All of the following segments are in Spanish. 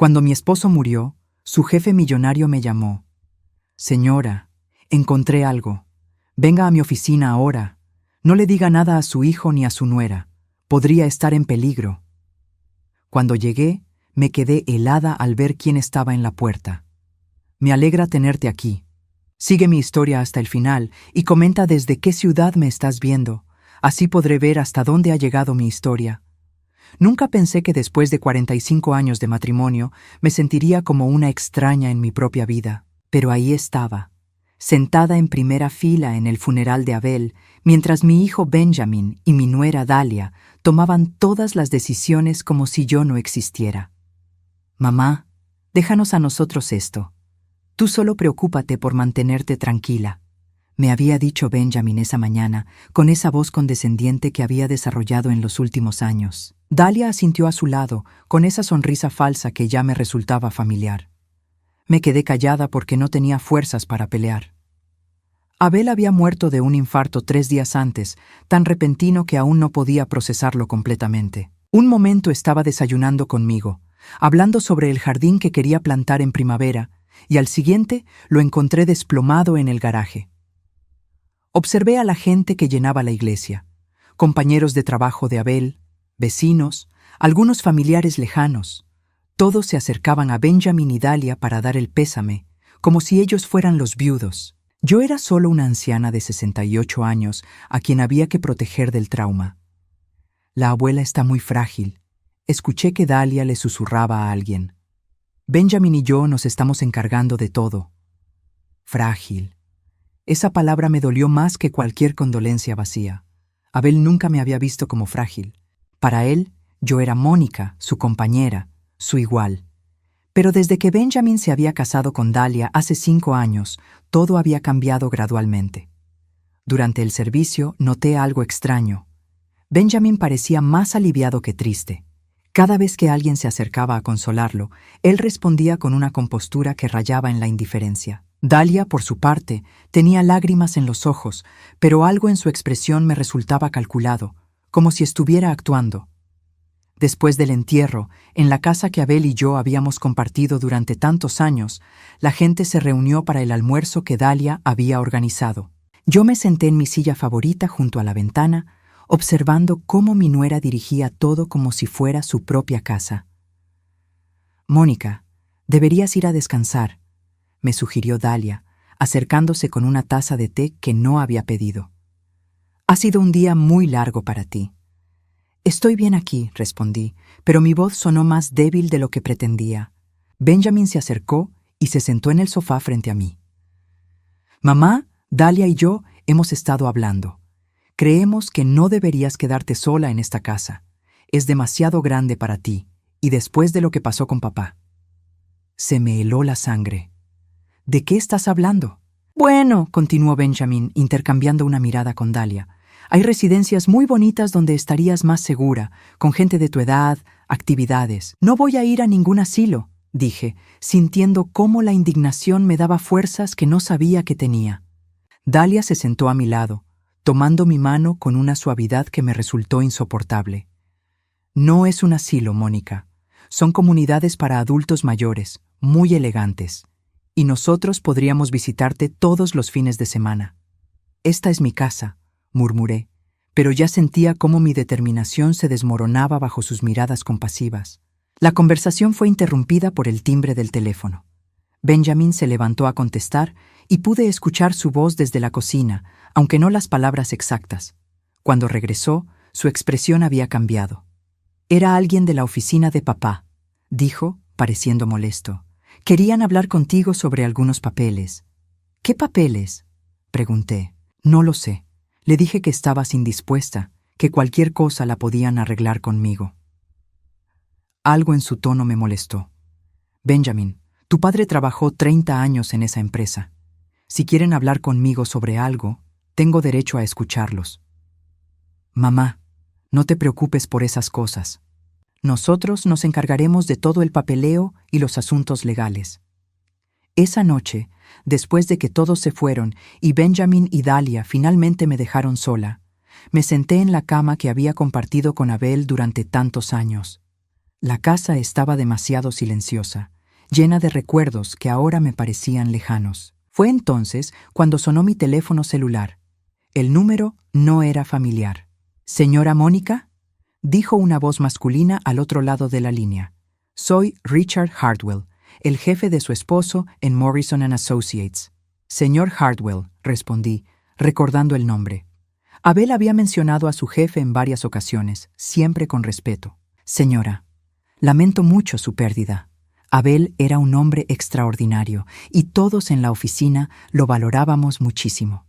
Cuando mi esposo murió, su jefe millonario me llamó. Señora, encontré algo. Venga a mi oficina ahora. No le diga nada a su hijo ni a su nuera. Podría estar en peligro. Cuando llegué, me quedé helada al ver quién estaba en la puerta. Me alegra tenerte aquí. Sigue mi historia hasta el final y comenta desde qué ciudad me estás viendo. Así podré ver hasta dónde ha llegado mi historia. Nunca pensé que después de 45 años de matrimonio me sentiría como una extraña en mi propia vida. Pero ahí estaba, sentada en primera fila en el funeral de Abel, mientras mi hijo Benjamin y mi nuera Dalia tomaban todas las decisiones como si yo no existiera. Mamá, déjanos a nosotros esto. Tú solo preocúpate por mantenerte tranquila, me había dicho Benjamin esa mañana, con esa voz condescendiente que había desarrollado en los últimos años. Dalia asintió a su lado, con esa sonrisa falsa que ya me resultaba familiar. Me quedé callada porque no tenía fuerzas para pelear. Abel había muerto de un infarto 3 días antes, tan repentino que aún no podía procesarlo completamente. Un momento estaba desayunando conmigo, hablando sobre el jardín que quería plantar en primavera, y al siguiente lo encontré desplomado en el garaje. Observé a la gente que llenaba la iglesia, compañeros de trabajo de Abel, vecinos, algunos familiares lejanos. Todos se acercaban a Benjamin y Dalia para dar el pésame, como si ellos fueran los viudos. Yo era solo una anciana de 68 años a quien había que proteger del trauma. La abuela está muy frágil. Escuché que Dalia le susurraba a alguien. Benjamin y yo nos estamos encargando de todo. Frágil. Esa palabra me dolió más que cualquier condolencia vacía. Abel nunca me había visto como frágil. Para él, yo era Mónica, su compañera, su igual. Pero desde que Benjamin se había casado con Dalia hace 5 años, todo había cambiado gradualmente. Durante el servicio noté algo extraño. Benjamin parecía más aliviado que triste. Cada vez que alguien se acercaba a consolarlo, él respondía con una compostura que rayaba en la indiferencia. Dalia, por su parte, tenía lágrimas en los ojos, pero algo en su expresión me resultaba calculado, como si estuviera actuando. Después del entierro, en la casa que Abel y yo habíamos compartido durante tantos años, la gente se reunió para el almuerzo que Dalia había organizado. Yo me senté en mi silla favorita junto a la ventana, observando cómo mi nuera dirigía todo como si fuera su propia casa. «Mónica, deberías ir a descansar», me sugirió Dalia, acercándose con una taza de té que no había pedido. «Ha sido un día muy largo para ti». «Estoy bien aquí», respondí, pero mi voz sonó más débil de lo que pretendía. Benjamin se acercó y se sentó en el sofá frente a mí. «Mamá, Dalia y yo hemos estado hablando. Creemos que no deberías quedarte sola en esta casa. Es demasiado grande para ti, y después de lo que pasó con papá». Se me heló la sangre. «¿De qué estás hablando?» «Bueno», continuó Benjamin, intercambiando una mirada con Dalia, «hay residencias muy bonitas donde estarías más segura, con gente de tu edad, actividades. No voy a ir a ningún asilo», dije, sintiendo cómo la indignación me daba fuerzas que no sabía que tenía. Dalia se sentó a mi lado, tomando mi mano con una suavidad que me resultó insoportable. «No es un asilo, Mónica. Son comunidades para adultos mayores, muy elegantes. Y nosotros podríamos visitarte todos los fines de semana». «Esta es mi casa», murmuré, pero ya sentía cómo mi determinación se desmoronaba bajo sus miradas compasivas. La conversación fue interrumpida por el timbre del teléfono. Benjamin se levantó a contestar y pude escuchar su voz desde la cocina, aunque no las palabras exactas. Cuando regresó, su expresión había cambiado. «Era alguien de la oficina de papá», dijo, pareciendo molesto. «Querían hablar contigo sobre algunos papeles». «¿Qué papeles?», pregunté. «No lo sé. Le dije que estabas indispuesta, que cualquier cosa la podían arreglar conmigo». Algo en su tono me molestó. «Benjamin, tu padre trabajó 30 años en esa empresa. Si quieren hablar conmigo sobre algo, tengo derecho a escucharlos». «Mamá, no te preocupes por esas cosas. Nosotros nos encargaremos de todo el papeleo y los asuntos legales». Esa noche, después de que todos se fueron y Benjamin y Dalia finalmente me dejaron sola, me senté en la cama que había compartido con Abel durante tantos años. La casa estaba demasiado silenciosa, llena de recuerdos que ahora me parecían lejanos. Fue entonces cuando sonó mi teléfono celular. El número no era familiar. «¿Señora Mónica?», dijo una voz masculina al otro lado de la línea. «Soy Richard Hardwell, el jefe de su esposo en Morrison & Associates». «Señor Hardwell», respondí, recordando el nombre. Abel había mencionado a su jefe en varias ocasiones, siempre con respeto. «Señora, lamento mucho su pérdida. Abel era un hombre extraordinario y todos en la oficina lo valorábamos muchísimo».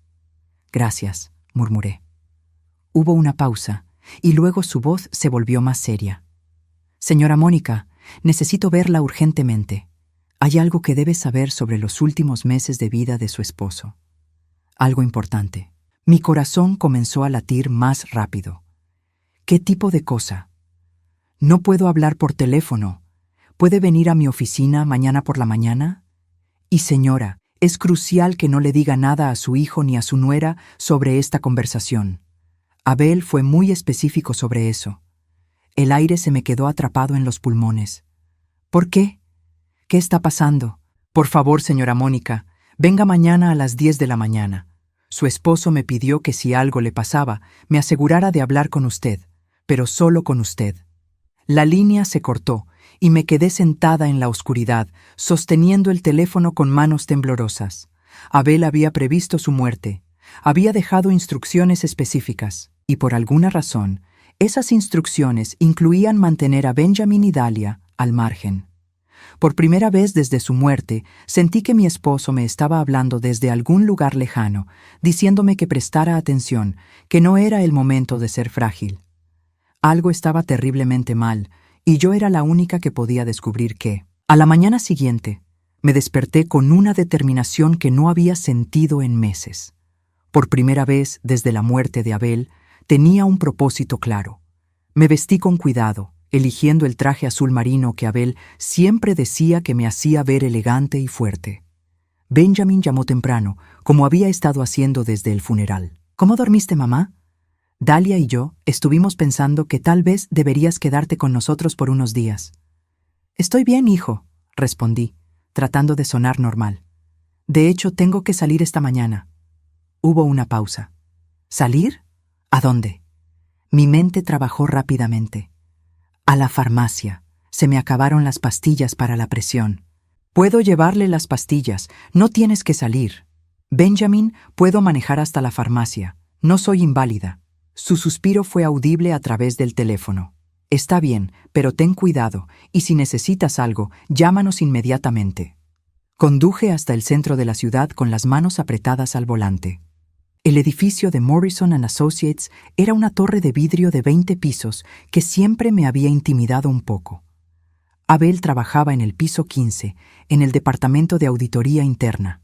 «Gracias», murmuré. Hubo una pausa y luego su voz se volvió más seria. «Señora Mónica, necesito verla urgentemente. Hay algo que debe saber sobre los últimos meses de vida de su esposo. Algo importante». Mi corazón comenzó a latir más rápido. ¿Qué tipo de cosa? «No puedo hablar por teléfono. ¿Puede venir a mi oficina mañana por la mañana? Y señora, es crucial que no le diga nada a su hijo ni a su nuera sobre esta conversación». Abel fue muy específico sobre eso. El aire se me quedó atrapado en los pulmones. «¿Por qué? ¿Qué está pasando? Por favor, señora Mónica, venga mañana a las 10 de la mañana. Su esposo me pidió que si algo le pasaba, me asegurara de hablar con usted, pero solo con usted». La línea se cortó y me quedé sentada en la oscuridad, sosteniendo el teléfono con manos temblorosas. Abel había previsto su muerte, había dejado instrucciones específicas, y por alguna razón, esas instrucciones incluían mantener a Benjamin y Dahlia al margen. Por primera vez desde su muerte, sentí que mi esposo me estaba hablando desde algún lugar lejano, diciéndome que prestara atención, que no era el momento de ser frágil. Algo estaba terriblemente mal, y yo era la única que podía descubrir qué. A la mañana siguiente, me desperté con una determinación que no había sentido en meses. Por primera vez desde la muerte de Abel, tenía un propósito claro. Me vestí con cuidado, eligiendo el traje azul marino que Abel siempre decía que me hacía ver elegante y fuerte. Benjamin llamó temprano, como había estado haciendo desde el funeral. «¿Cómo dormiste, mamá? Dahlia y yo estuvimos pensando que tal vez deberías quedarte con nosotros por unos días». «Estoy bien, hijo», respondí, tratando de sonar normal. «De hecho, tengo que salir esta mañana». Hubo una pausa. «¿Salir? ¿A dónde?» Mi mente trabajó rápidamente. «A la farmacia. Se me acabaron las pastillas para la presión». «Puedo llevarle las pastillas. No tienes que salir». «Benjamin, puedo manejar hasta la farmacia. No soy inválida». Su suspiro fue audible a través del teléfono. «Está bien, pero ten cuidado, y si necesitas algo, llámanos inmediatamente». Conduje hasta el centro de la ciudad con las manos apretadas al volante. El edificio de Morrison & Associates era una torre de vidrio de 20 pisos que siempre me había intimidado un poco. Abel trabajaba en el piso 15, en el departamento de auditoría interna.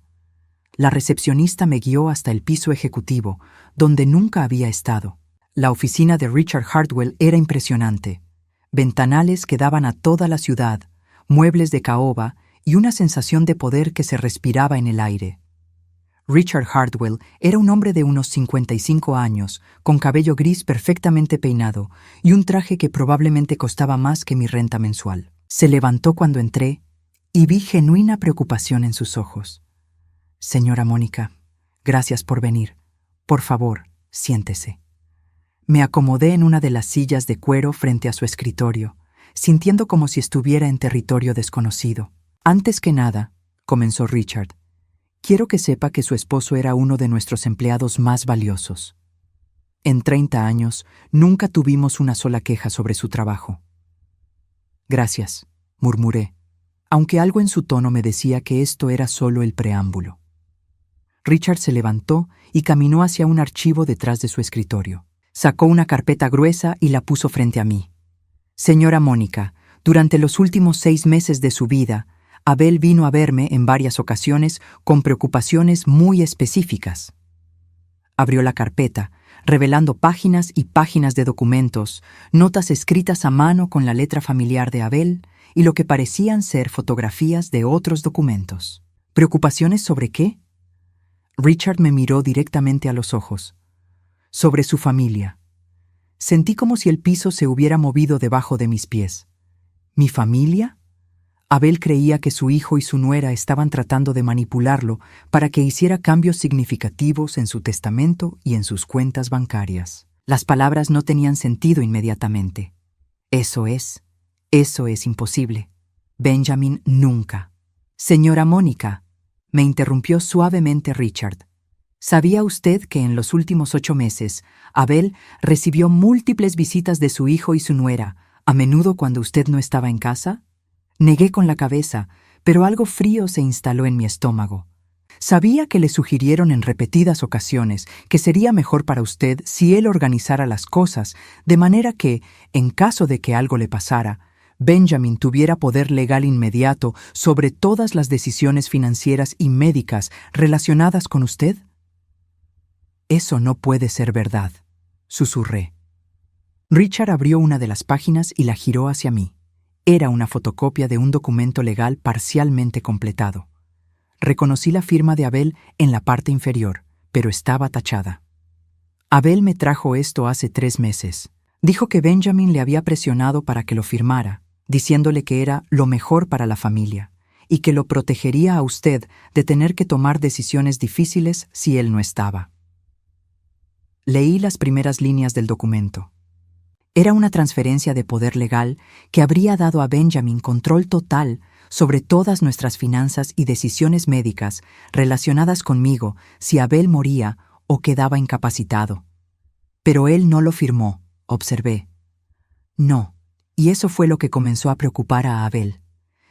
La recepcionista me guió hasta el piso ejecutivo, donde nunca había estado. La oficina de Richard Hardwell era impresionante. Ventanales que daban a toda la ciudad, muebles de caoba y una sensación de poder que se respiraba en el aire. Richard Hardwell era un hombre de unos 55 años, con cabello gris perfectamente peinado y un traje que probablemente costaba más que mi renta mensual. Se levantó cuando entré y vi genuina preocupación en sus ojos. «Señora Mónica, gracias por venir. Por favor, siéntese». Me acomodé en una de las sillas de cuero frente a su escritorio, sintiendo como si estuviera en territorio desconocido. «Antes que nada», comenzó Richard, «quiero que sepa que su esposo era uno de nuestros empleados más valiosos. En 30 años, nunca tuvimos una sola queja sobre su trabajo». «Gracias», murmuré, aunque algo en su tono me decía que esto era solo el preámbulo. Richard se levantó y caminó hacia un archivo detrás de su escritorio. Sacó una carpeta gruesa y la puso frente a mí. «Señora Mónica, durante los últimos 6 meses de su vida, Abel vino a verme en varias ocasiones con preocupaciones muy específicas». Abrió la carpeta, revelando páginas y páginas de documentos, notas escritas a mano con la letra familiar de Abel y lo que parecían ser fotografías de otros documentos. ¿Preocupaciones sobre qué? Richard me miró directamente a los ojos. «Sobre su familia». Sentí como si el piso se hubiera movido debajo de mis pies. ¿Mi familia? Abel creía que su hijo y su nuera estaban tratando de manipularlo para que hiciera cambios significativos en su testamento y en sus cuentas bancarias. Las palabras no tenían sentido inmediatamente. Eso es imposible. Benjamin nunca. Señora Mónica, me interrumpió suavemente Richard. ¿Sabía usted que en los últimos 8 meses Abel recibió múltiples visitas de su hijo y su nuera, a menudo cuando usted no estaba en casa? Negué con la cabeza, pero algo frío se instaló en mi estómago. Sabía que le sugirieron en repetidas ocasiones que sería mejor para usted si él organizara las cosas, de manera que, en caso de que algo le pasara, Benjamin tuviera poder legal inmediato sobre todas las decisiones financieras y médicas relacionadas con usted. Eso no puede ser verdad, susurré. Richard abrió una de las páginas y la giró hacia mí. Era una fotocopia de un documento legal parcialmente completado. Reconocí la firma de Abel en la parte inferior, pero estaba tachada. Abel me trajo esto hace 3 meses. Dijo que Benjamin le había presionado para que lo firmara, diciéndole que era lo mejor para la familia y que lo protegería a usted de tener que tomar decisiones difíciles si él no estaba. Leí las primeras líneas del documento. Era una transferencia de poder legal que habría dado a Benjamin control total sobre todas nuestras finanzas y decisiones médicas relacionadas conmigo si Abel moría o quedaba incapacitado. Pero él no lo firmó, observé. No, y eso fue lo que comenzó a preocupar a Abel.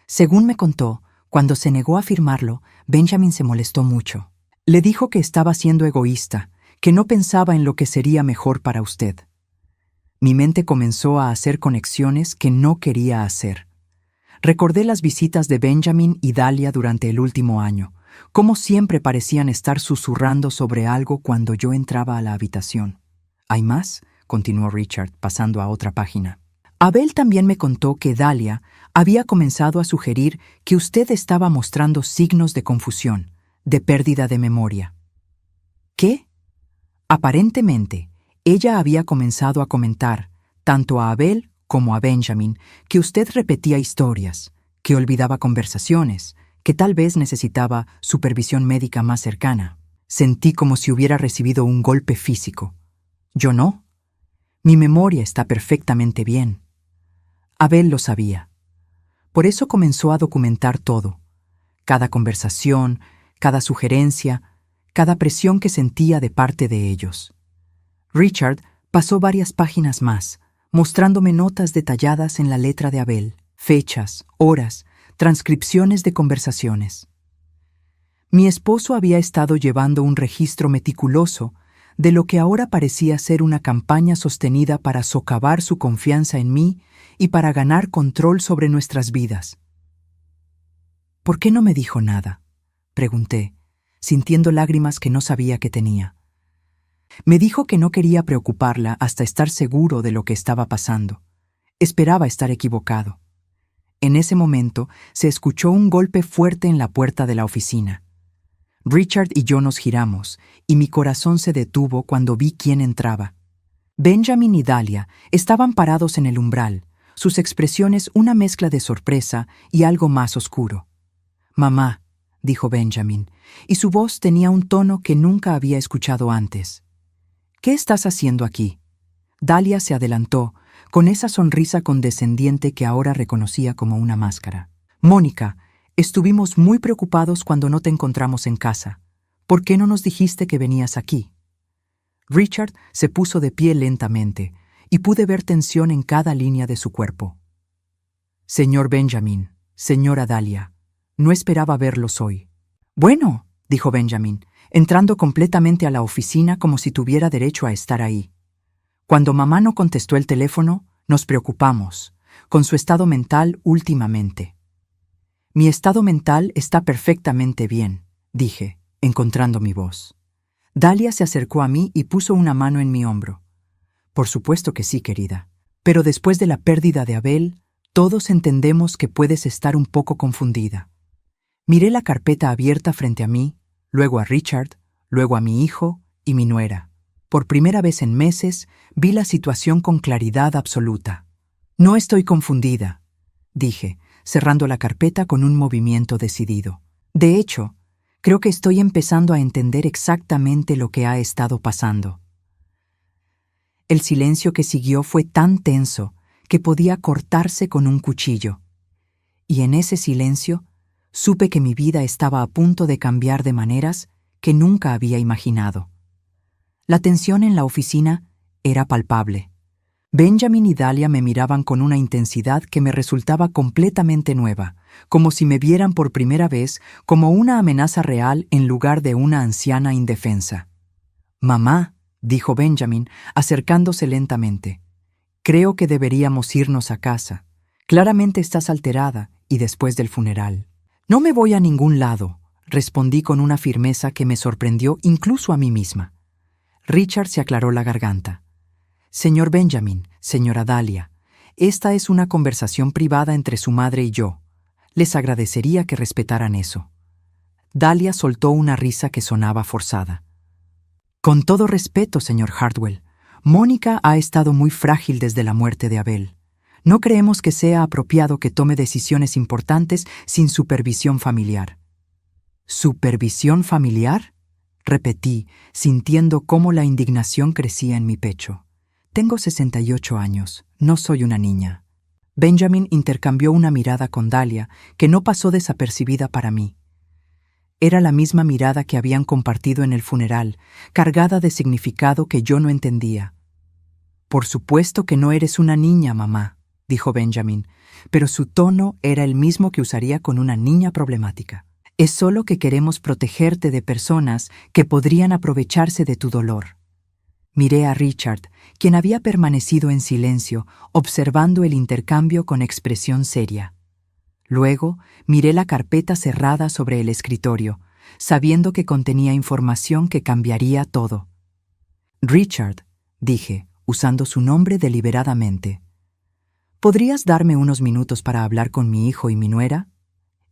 Según me contó, cuando se negó a firmarlo, Benjamin se molestó mucho. Le dijo que estaba siendo egoísta, que no pensaba en lo que sería mejor para usted. Mi mente comenzó a hacer conexiones que no quería hacer. Recordé las visitas de Benjamin y Dahlia durante el último año, cómo siempre parecían estar susurrando sobre algo cuando yo entraba a la habitación. ¿Hay más?, continuó Richard, pasando a otra página. Abel también me contó que Dahlia había comenzado a sugerir que usted estaba mostrando signos de confusión, de pérdida de memoria. ¿Qué? Aparentemente, ella había comenzado a comentar, tanto a Abel como a Benjamin, que usted repetía historias, que olvidaba conversaciones, que tal vez necesitaba supervisión médica más cercana. Sentí como si hubiera recibido un golpe físico. Yo no. Mi memoria está perfectamente bien. Abel lo sabía. Por eso comenzó a documentar todo. Cada conversación, cada sugerencia, cada presión que sentía de parte de ellos. Richard pasó varias páginas más, mostrándome notas detalladas en la letra de Abel, fechas, horas, transcripciones de conversaciones. Mi esposo había estado llevando un registro meticuloso de lo que ahora parecía ser una campaña sostenida para socavar su confianza en mí y para ganar control sobre nuestras vidas. ¿Por qué no me dijo nada?, pregunté, sintiendo lágrimas que no sabía que tenía. Me dijo que no quería preocuparla hasta estar seguro de lo que estaba pasando. Esperaba estar equivocado. En ese momento se escuchó un golpe fuerte en la puerta de la oficina. Richard y yo nos giramos, y mi corazón se detuvo cuando vi quién entraba. Benjamin y Dahlia estaban parados en el umbral, sus expresiones una mezcla de sorpresa y algo más oscuro. «Mamá», dijo Benjamin, y su voz tenía un tono que nunca había escuchado antes. «¿Qué estás haciendo aquí?» Dahlia se adelantó, con esa sonrisa condescendiente que ahora reconocía como una máscara. «Mónica, estuvimos muy preocupados cuando no te encontramos en casa. ¿Por qué no nos dijiste que venías aquí?» Richard se puso de pie lentamente, y pude ver tensión en cada línea de su cuerpo. «Señor Benjamin, señora Dahlia, no esperaba verlos hoy». «Bueno», dijo Benjamin, entrando completamente a la oficina como si tuviera derecho a estar ahí. «Cuando mamá no contestó el teléfono, nos preocupamos, con su estado mental últimamente». «Mi estado mental está perfectamente bien», dije, encontrando mi voz. Dahlia se acercó a mí y puso una mano en mi hombro. «Por supuesto que sí, querida. Pero después de la pérdida de Abel, todos entendemos que puedes estar un poco confundida». Miré la carpeta abierta frente a mí, luego a Richard, luego a mi hijo y mi nuera. Por primera vez en meses, vi la situación con claridad absoluta. «No estoy confundida. dije, cerrando la carpeta con un movimiento decidido. De hecho, creo que estoy empezando a entender exactamente lo que ha estado pasando. El silencio que siguió fue tan tenso que podía cortarse con un cuchillo. Y en ese silencio, supe que mi vida estaba a punto de cambiar de maneras que nunca había imaginado. La tensión en la oficina era palpable. Benjamin y Dahlia me miraban con una intensidad que me resultaba completamente nueva, como si me vieran por primera vez como una amenaza real en lugar de una anciana indefensa. «Mamá», dijo Benjamin, acercándose lentamente, «creo que deberíamos irnos a casa. Claramente estás alterada y después del funeral». «No me voy a ningún lado», respondí con una firmeza que me sorprendió incluso a mí misma. Richard se aclaró la garganta. «Señor Benjamin, señora Dahlia, esta es una conversación privada entre su madre y yo. Les agradecería que respetaran eso». Dahlia soltó una risa que sonaba forzada. «Con todo respeto, señor Hartwell, Mónica ha estado muy frágil desde la muerte de Abel. No creemos que sea apropiado que tome decisiones importantes sin supervisión familiar». «¿Supervisión familiar?», repetí, sintiendo cómo la indignación crecía en mi pecho. «Tengo 68 años, no soy una niña». Benjamin intercambió una mirada con Dahlia que no pasó desapercibida para mí. Era la misma mirada que habían compartido en el funeral, cargada de significado que yo no entendía. «Por supuesto que no eres una niña, mamá», dijo Benjamin, pero su tono era el mismo que usaría con una niña problemática. «Es solo que queremos protegerte de personas que podrían aprovecharse de tu dolor». Miré a Richard, quien había permanecido en silencio, observando el intercambio con expresión seria. Luego miré la carpeta cerrada sobre el escritorio, sabiendo que contenía información que cambiaría todo. «Richard», dije, usando su nombre deliberadamente, «¿podrías darme unos minutos para hablar con mi hijo y mi nuera?»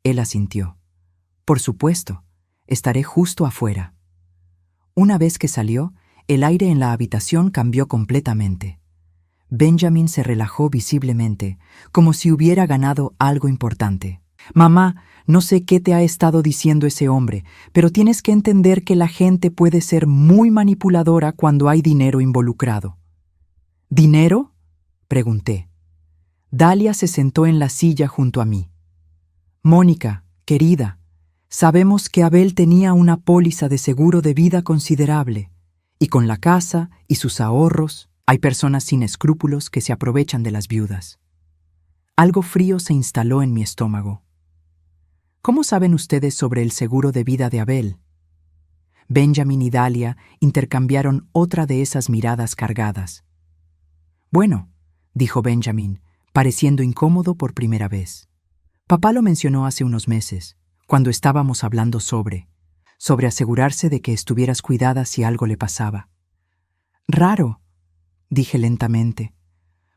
Él asintió. «Por supuesto, estaré justo afuera». Una vez que salió, el aire en la habitación cambió completamente. Benjamin se relajó visiblemente, como si hubiera ganado algo importante. «Mamá, no sé qué te ha estado diciendo ese hombre, pero tienes que entender que la gente puede ser muy manipuladora cuando hay dinero involucrado». «¿Dinero?», pregunté. Dahlia se sentó en la silla junto a mí. «Mónica, querida, sabemos que Abel tenía una póliza de seguro de vida considerable, y con la casa y sus ahorros, hay personas sin escrúpulos que se aprovechan de las viudas». Algo frío se instaló en mi estómago. «¿Cómo saben ustedes sobre el seguro de vida de Abel?». Benjamin y Dahlia intercambiaron otra de esas miradas cargadas. «Bueno», dijo Benjamin, pareciendo incómodo por primera vez. «Papá lo mencionó hace unos meses, cuando estábamos hablando sobre asegurarse de que estuvieras cuidada si algo le pasaba». «Raro», dije lentamente,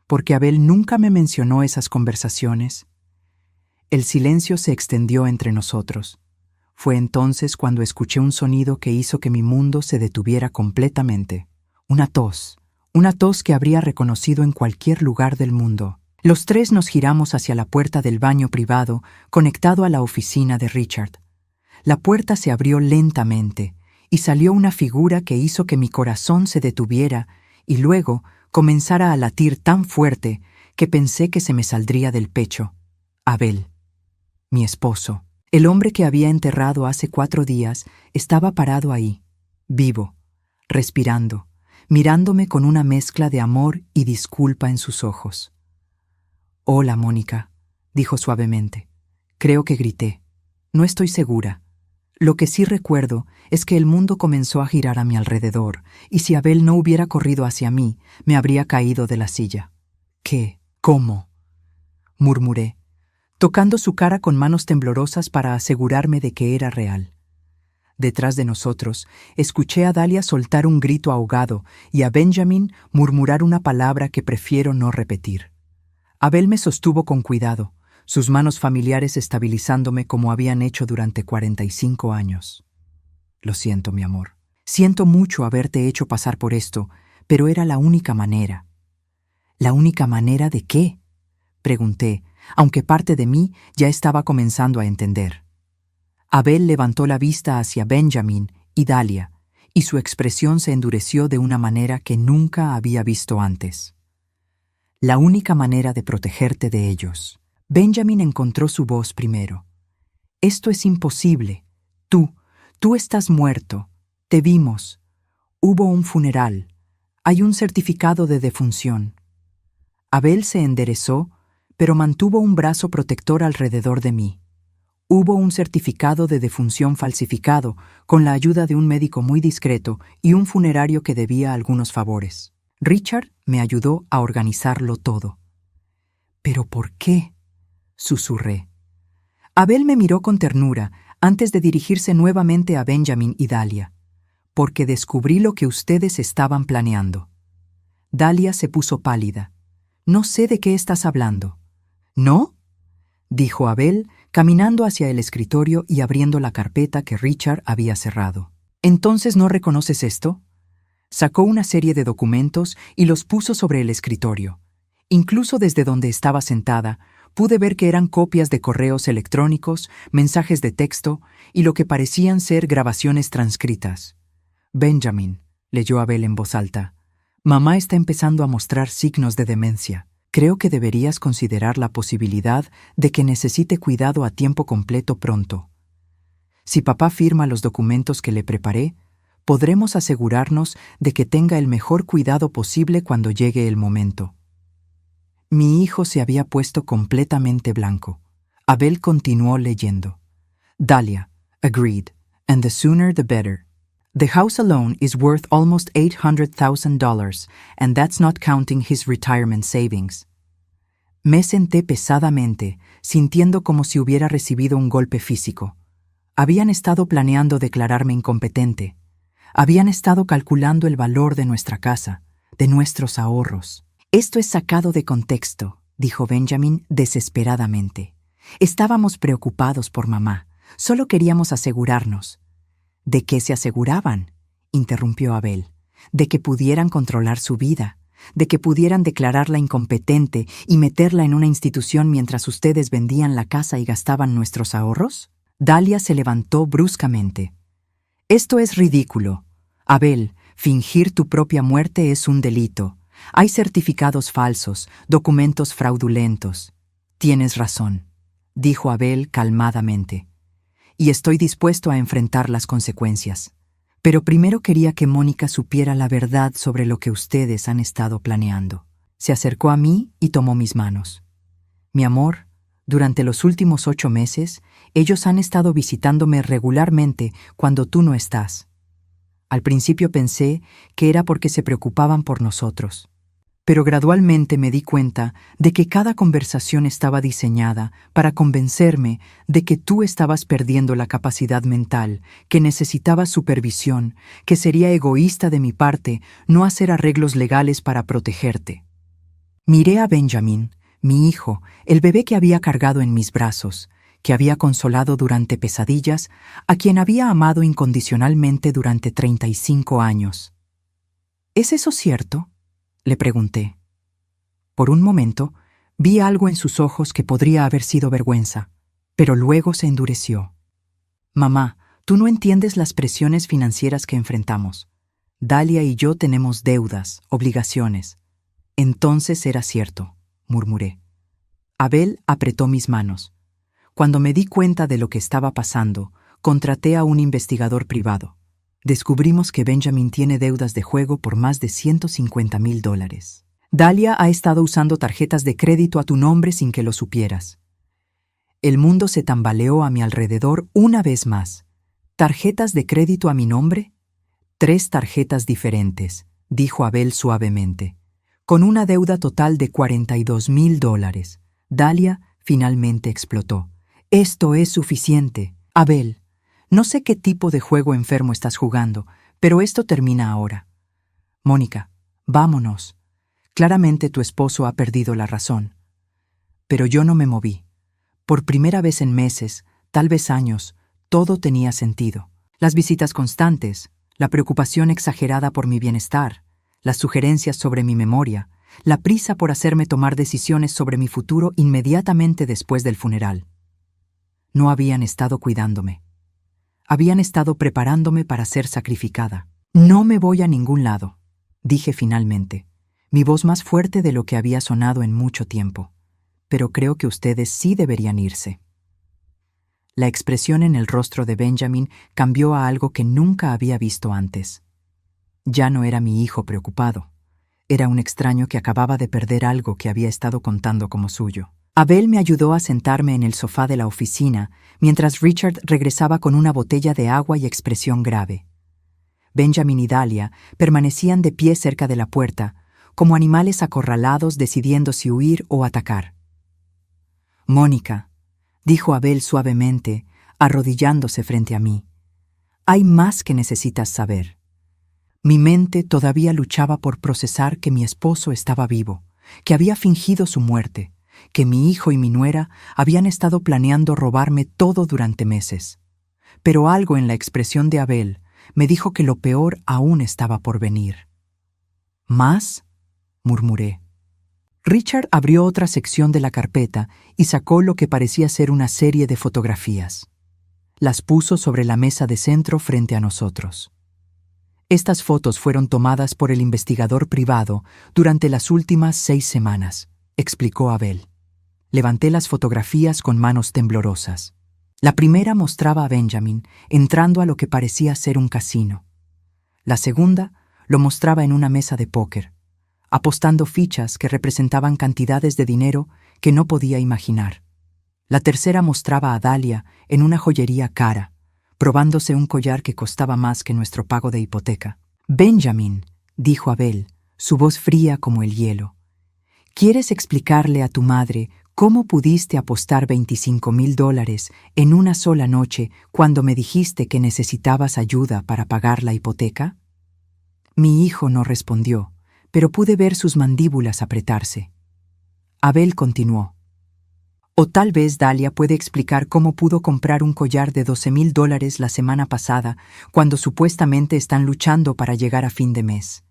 «porque Abel nunca me mencionó esas conversaciones». El silencio se extendió entre nosotros. Fue entonces cuando escuché un sonido que hizo que mi mundo se detuviera completamente. Una tos que habría reconocido en cualquier lugar del mundo. Los tres nos giramos hacia la puerta del baño privado conectado a la oficina de Richard. La puerta se abrió lentamente y salió una figura que hizo que mi corazón se detuviera y luego comenzara a latir tan fuerte que pensé que se me saldría del pecho. Abel, mi esposo, el hombre que había enterrado hace 4 días, estaba parado ahí, vivo, respirando, mirándome con una mezcla de amor y disculpa en sus ojos. «Hola, Mónica», dijo suavemente. Creo que grité. No estoy segura. Lo que sí recuerdo es que el mundo comenzó a girar a mi alrededor, y si Abel no hubiera corrido hacia mí, me habría caído de la silla. «¿Qué? ¿Cómo?», murmuré, tocando su cara con manos temblorosas para asegurarme de que era real. Detrás de nosotros, escuché a Dahlia soltar un grito ahogado y a Benjamin murmurar una palabra que prefiero no repetir. Abel me sostuvo con cuidado, sus manos familiares estabilizándome como habían hecho durante 45 años. «Lo siento, mi amor. Siento mucho haberte hecho pasar por esto, pero era la única manera». «¿La única manera de qué?», pregunté, aunque parte de mí ya estaba comenzando a entender. Abel levantó la vista hacia Benjamin y Dahlia, y su expresión se endureció de una manera que nunca había visto antes. La única manera de protegerte de ellos. Benjamin encontró su voz primero. Esto es imposible. Tú estás muerto. Te vimos. Hubo un funeral. Hay un certificado de defunción. Abel se enderezó, pero mantuvo un brazo protector alrededor de mí. Hubo un certificado de defunción falsificado, con la ayuda de un médico muy discreto y un funerario que debía algunos favores. Richard me ayudó a organizarlo todo. ¿Pero por qué?, susurré. Abel me miró con ternura antes de dirigirse nuevamente a Benjamin y Dahlia. Porque descubrí lo que ustedes estaban planeando. Dahlia se puso pálida. No sé de qué estás hablando. ¿No?, dijo Abel, caminando hacia el escritorio y abriendo la carpeta que Richard había cerrado. ¿Entonces no reconoces esto? Sacó una serie de documentos y los puso sobre el escritorio. Incluso desde donde estaba sentada, pude ver que eran copias de correos electrónicos, mensajes de texto y lo que parecían ser grabaciones transcritas. Benjamin, leyó Abel en voz alta, mamá está empezando a mostrar signos de demencia. Creo que deberías considerar la posibilidad de que necesite cuidado a tiempo completo pronto. Si papá firma los documentos que le preparé, podremos asegurarnos de que tenga el mejor cuidado posible cuando llegue el momento. Mi hijo se había puesto completamente blanco. Abel continuó leyendo. Dahlia, agreed, and the sooner the better. The house alone is worth almost $800,000, and that's not counting his retirement savings. Me senté pesadamente, sintiendo como si hubiera recibido un golpe físico. Habían estado planeando declararme incompetente. Habían estado calculando el valor de nuestra casa, de nuestros ahorros. Esto es sacado de contexto, dijo Benjamin desesperadamente. Estábamos preocupados por mamá. Solo queríamos asegurarnos. ¿De qué se aseguraban?, interrumpió Abel. De que pudieran controlar su vida, de que pudieran declararla incompetente y meterla en una institución mientras ustedes vendían la casa y gastaban nuestros ahorros. Dahlia se levantó bruscamente. Esto es ridículo. Abel, fingir tu propia muerte es un delito. Hay certificados falsos, documentos fraudulentos. Tienes razón, dijo Abel calmadamente. Y estoy dispuesto a enfrentar las consecuencias. Pero primero quería que Mónica supiera la verdad sobre lo que ustedes han estado planeando. Se acercó a mí y tomó mis manos. Mi amor, durante los últimos 8 meses, ellos han estado visitándome regularmente cuando tú no estás. Al principio pensé que era porque se preocupaban por nosotros. Pero gradualmente me di cuenta de que cada conversación estaba diseñada para convencerme de que tú estabas perdiendo la capacidad mental, que necesitabas supervisión, que sería egoísta de mi parte no hacer arreglos legales para protegerte. Miré a Benjamin, mi hijo, el bebé que había cargado en mis brazos, que había consolado durante pesadillas, a quien había amado incondicionalmente durante 35 años. ¿Es eso cierto?, le pregunté. Por un momento, vi algo en sus ojos que podría haber sido vergüenza, pero luego se endureció. Mamá, tú no entiendes las presiones financieras que enfrentamos. Dahlia y yo tenemos deudas, obligaciones. Entonces era cierto, murmuré. Abel apretó mis manos. Cuando me di cuenta de lo que estaba pasando, contraté a un investigador privado. Descubrimos que Benjamin tiene deudas de juego por más de $150,000. Dahlia ha estado usando tarjetas de crédito a tu nombre sin que lo supieras. El mundo se tambaleó a mi alrededor una vez más. ¿Tarjetas de crédito a mi nombre? 3 tarjetas diferentes, dijo Abel suavemente. Con una deuda total de $42,000. Dahlia finalmente explotó. Esto es suficiente. Abel, no sé qué tipo de juego enfermo estás jugando, pero esto termina ahora. Mónica, vámonos. Claramente tu esposo ha perdido la razón. Pero yo no me moví. Por primera vez en meses, tal vez años, todo tenía sentido. Las visitas constantes, la preocupación exagerada por mi bienestar, las sugerencias sobre mi memoria, la prisa por hacerme tomar decisiones sobre mi futuro inmediatamente después del funeral. No habían estado cuidándome. Habían estado preparándome para ser sacrificada. No me voy a ningún lado, dije finalmente, mi voz más fuerte de lo que había sonado en mucho tiempo. Pero creo que ustedes sí deberían irse. La expresión en el rostro de Benjamin cambió a algo que nunca había visto antes. Ya no era mi hijo preocupado. Era un extraño que acababa de perder algo que había estado contando como suyo. Abel me ayudó a sentarme en el sofá de la oficina, mientras Richard regresaba con una botella de agua y expresión grave. Benjamin y Dahlia permanecían de pie cerca de la puerta, como animales acorralados decidiendo si huir o atacar. «Mónica», dijo Abel suavemente, arrodillándose frente a mí, «hay más que necesitas saber». Mi mente todavía luchaba por procesar que mi esposo estaba vivo, que había fingido su muerte, que mi hijo y mi nuera habían estado planeando robarme todo durante meses. Pero algo en la expresión de Abel me dijo que lo peor aún estaba por venir. «¿Más?», murmuré. Richard abrió otra sección de la carpeta y sacó lo que parecía ser una serie de fotografías. Las puso sobre la mesa de centro frente a nosotros. Estas fotos fueron tomadas por el investigador privado durante las últimas 6 semanas, explicó Abel. Levanté las fotografías con manos temblorosas. La primera mostraba a Benjamin entrando a lo que parecía ser un casino. La segunda lo mostraba en una mesa de póker, apostando fichas que representaban cantidades de dinero que no podía imaginar. La tercera mostraba a Dahlia en una joyería cara, probándose un collar que costaba más que nuestro pago de hipoteca. «Benjamin», dijo Abel, su voz fría como el hielo, «¿quieres explicarle a tu madre cómo pudiste apostar $25,000 en una sola noche cuando me dijiste que necesitabas ayuda para pagar la hipoteca?» Mi hijo no respondió, pero pude ver sus mandíbulas apretarse. Abel continuó. «O tal vez Dahlia puede explicar cómo pudo comprar un collar de $12,000 la semana pasada, cuando supuestamente están luchando para llegar a fin de mes».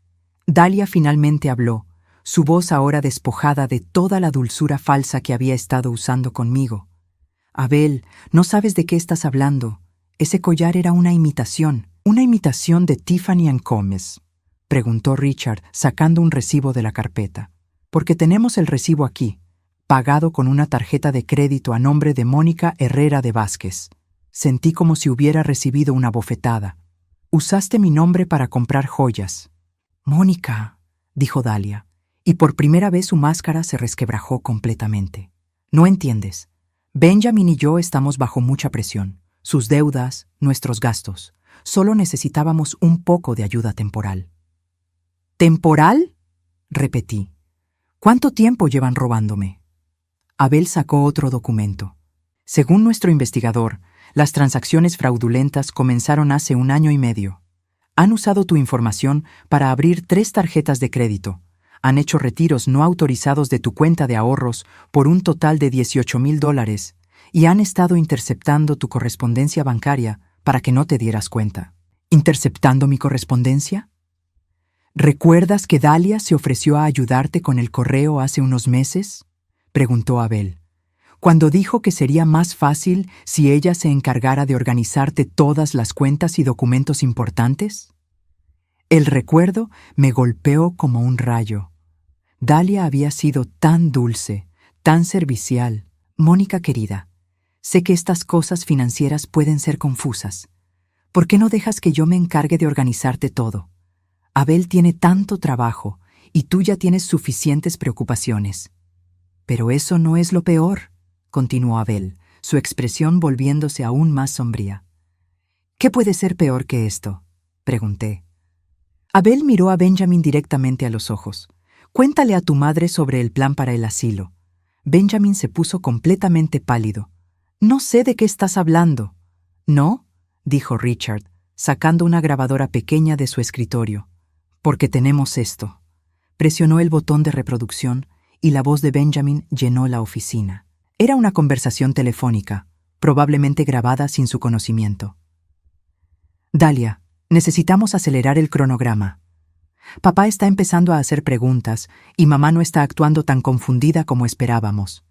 Dahlia finalmente habló, su voz ahora despojada de toda la dulzura falsa que había estado usando conmigo. «Abel, no sabes de qué estás hablando. Ese collar era una imitación de Tiffany & Comes», preguntó Richard, sacando un recibo de la carpeta. «Porque tenemos el recibo aquí, pagado con una tarjeta de crédito a nombre de Mónica Herrera de Vázquez». Sentí como si hubiera recibido una bofetada. «Usaste mi nombre para comprar joyas». «Mónica», dijo Dahlia, y por primera vez su máscara se resquebrajó completamente. «No entiendes. Benjamin y yo estamos bajo mucha presión. Sus deudas, nuestros gastos. Solo necesitábamos un poco de ayuda temporal». «¿Temporal?», repetí. «¿Cuánto tiempo llevan robándome?». Abel sacó otro documento. Según nuestro investigador, las transacciones fraudulentas comenzaron hace 1 año y medio. Han usado tu información para abrir 3 tarjetas de crédito. Han hecho retiros no autorizados de tu cuenta de ahorros por un total de $18,000 y han estado interceptando tu correspondencia bancaria para que no te dieras cuenta. ¿Interceptando mi correspondencia? ¿Recuerdas que Dahlia se ofreció a ayudarte con el correo hace unos meses?, preguntó Abel, cuando dijo que sería más fácil si ella se encargara de organizarte todas las cuentas y documentos importantes. El recuerdo me golpeó como un rayo. Dahlia había sido tan dulce, tan servicial. «Mónica querida, sé que estas cosas financieras pueden ser confusas. ¿Por qué no dejas que yo me encargue de organizarte todo? Abel tiene tanto trabajo y tú ya tienes suficientes preocupaciones». «Pero eso no es lo peor», continuó Abel, su expresión volviéndose aún más sombría. «¿Qué puede ser peor que esto?», pregunté. Abel miró a Benjamin directamente a los ojos. «Cuéntale a tu madre sobre el plan para el asilo». Benjamin se puso completamente pálido. «No sé de qué estás hablando». «¿No?», dijo Richard, sacando una grabadora pequeña de su escritorio. «Porque tenemos esto». Presionó el botón de reproducción y la voz de Benjamin llenó la oficina. Era una conversación telefónica, probablemente grabada sin su conocimiento. «Dahlia, necesitamos acelerar el cronograma. Papá está empezando a hacer preguntas y mamá no está actuando tan confundida como esperábamos.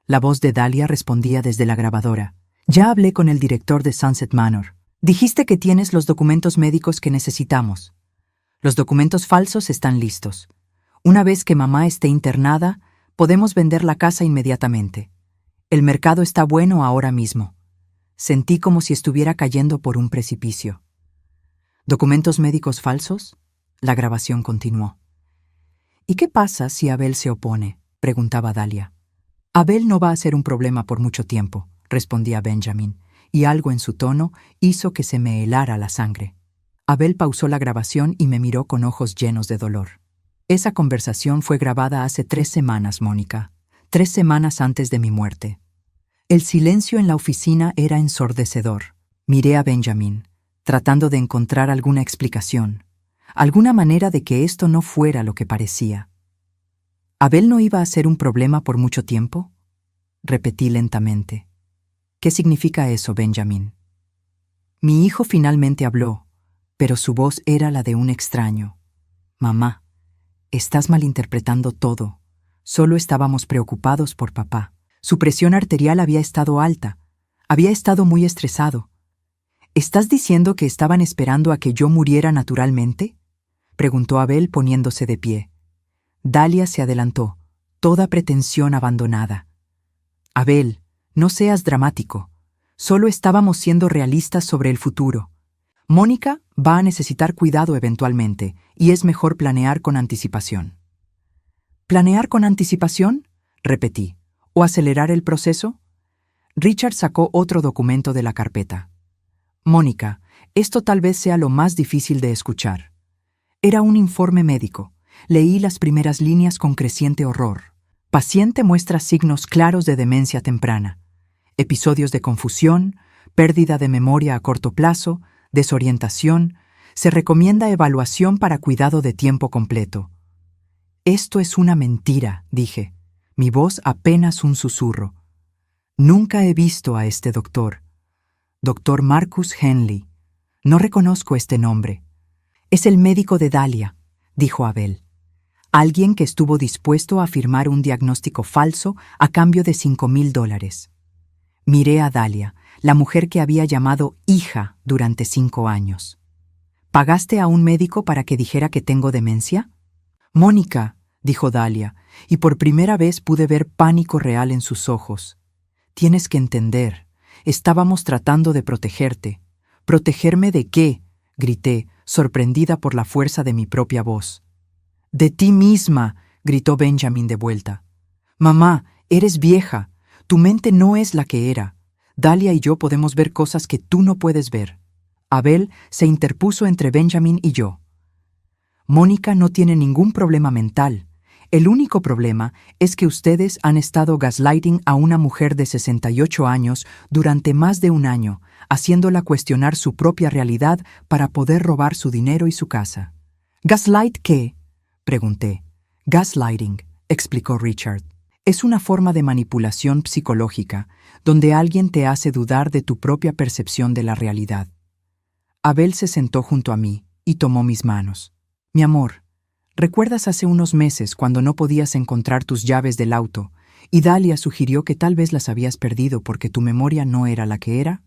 La voz de Dahlia respondía desde la grabadora. Ya hablé con el director de Sunset Manor. Dijiste que tienes los documentos médicos que necesitamos. Los documentos falsos están listos. Una vez que mamá esté internada, podemos vender la casa inmediatamente. El mercado está bueno ahora mismo. Sentí como si estuviera cayendo por un precipicio. ¿Documentos médicos falsos? La grabación continuó. ¿Y qué pasa si Abel se opone?, preguntaba Dahlia. Abel no va a ser un problema por mucho tiempo, respondía Benjamin, y algo en su tono hizo que se me helara la sangre. Abel pausó la grabación y me miró con ojos llenos de dolor. Esa conversación fue grabada hace 3 semanas, Mónica, 3 semanas antes de mi muerte. El silencio en la oficina era ensordecedor. Miré a Benjamin, tratando de encontrar alguna explicación, alguna manera de que esto no fuera lo que parecía. ¿Abel no iba a ser un problema por mucho tiempo? Repetí lentamente. ¿Qué significa eso, Benjamin? Mi hijo finalmente habló, pero su voz era la de un extraño. Mamá, estás malinterpretando todo. Solo estábamos preocupados por papá. Su presión arterial había estado alta. Había estado muy estresado. ¿Estás diciendo que estaban esperando a que yo muriera naturalmente?, preguntó Abel poniéndose de pie. Dahlia se adelantó, toda pretensión abandonada. Abel, no seas dramático. Solo estábamos siendo realistas sobre el futuro. Mónica va a necesitar cuidado eventualmente, y es mejor planear con anticipación. ¿Planear con anticipación?, repetí. ¿O acelerar el proceso? Richard sacó otro documento de la carpeta. Mónica, esto tal vez sea lo más difícil de escuchar. Era un informe médico. Leí las primeras líneas con creciente horror. Paciente muestra signos claros de demencia temprana. Episodios de confusión, pérdida de memoria a corto plazo, desorientación. Se recomienda evaluación para cuidado de tiempo completo. Esto es una mentira, dije. Mi voz apenas un susurro. Nunca he visto a este doctor. Doctor Marcus Henley. No reconozco este nombre. Es el médico de Dahlia, dijo Abel. Alguien que estuvo dispuesto a firmar un diagnóstico falso a cambio de $5,000. Miré a Dahlia, la mujer que había llamado hija durante 5 años. ¿Pagaste a un médico para que dijera que tengo demencia? Mónica, dijo Dahlia, y por primera vez pude ver pánico real en sus ojos. Tienes que entender, estábamos tratando de protegerte. ¿Protegerme de qué?, grité, sorprendida por la fuerza de mi propia voz. De ti misma, gritó Benjamin de vuelta. Mamá, eres vieja. Tu mente no es la que era. Dahlia y yo podemos ver cosas que tú no puedes ver. Abel se interpuso entre Benjamin y yo. Mónica no tiene ningún problema mental. El único problema es que ustedes han estado gaslighting a una mujer de 68 años durante más de 1 año, haciéndola cuestionar su propia realidad para poder robar su dinero y su casa. ¿Gaslight qué?, pregunté. Gaslighting, explicó Richard. Es una forma de manipulación psicológica donde alguien te hace dudar de tu propia percepción de la realidad. Abel se sentó junto a mí y tomó mis manos. Mi amor, ¿recuerdas hace unos meses cuando no podías encontrar tus llaves del auto y Dahlia sugirió que tal vez las habías perdido porque tu memoria no era la que era?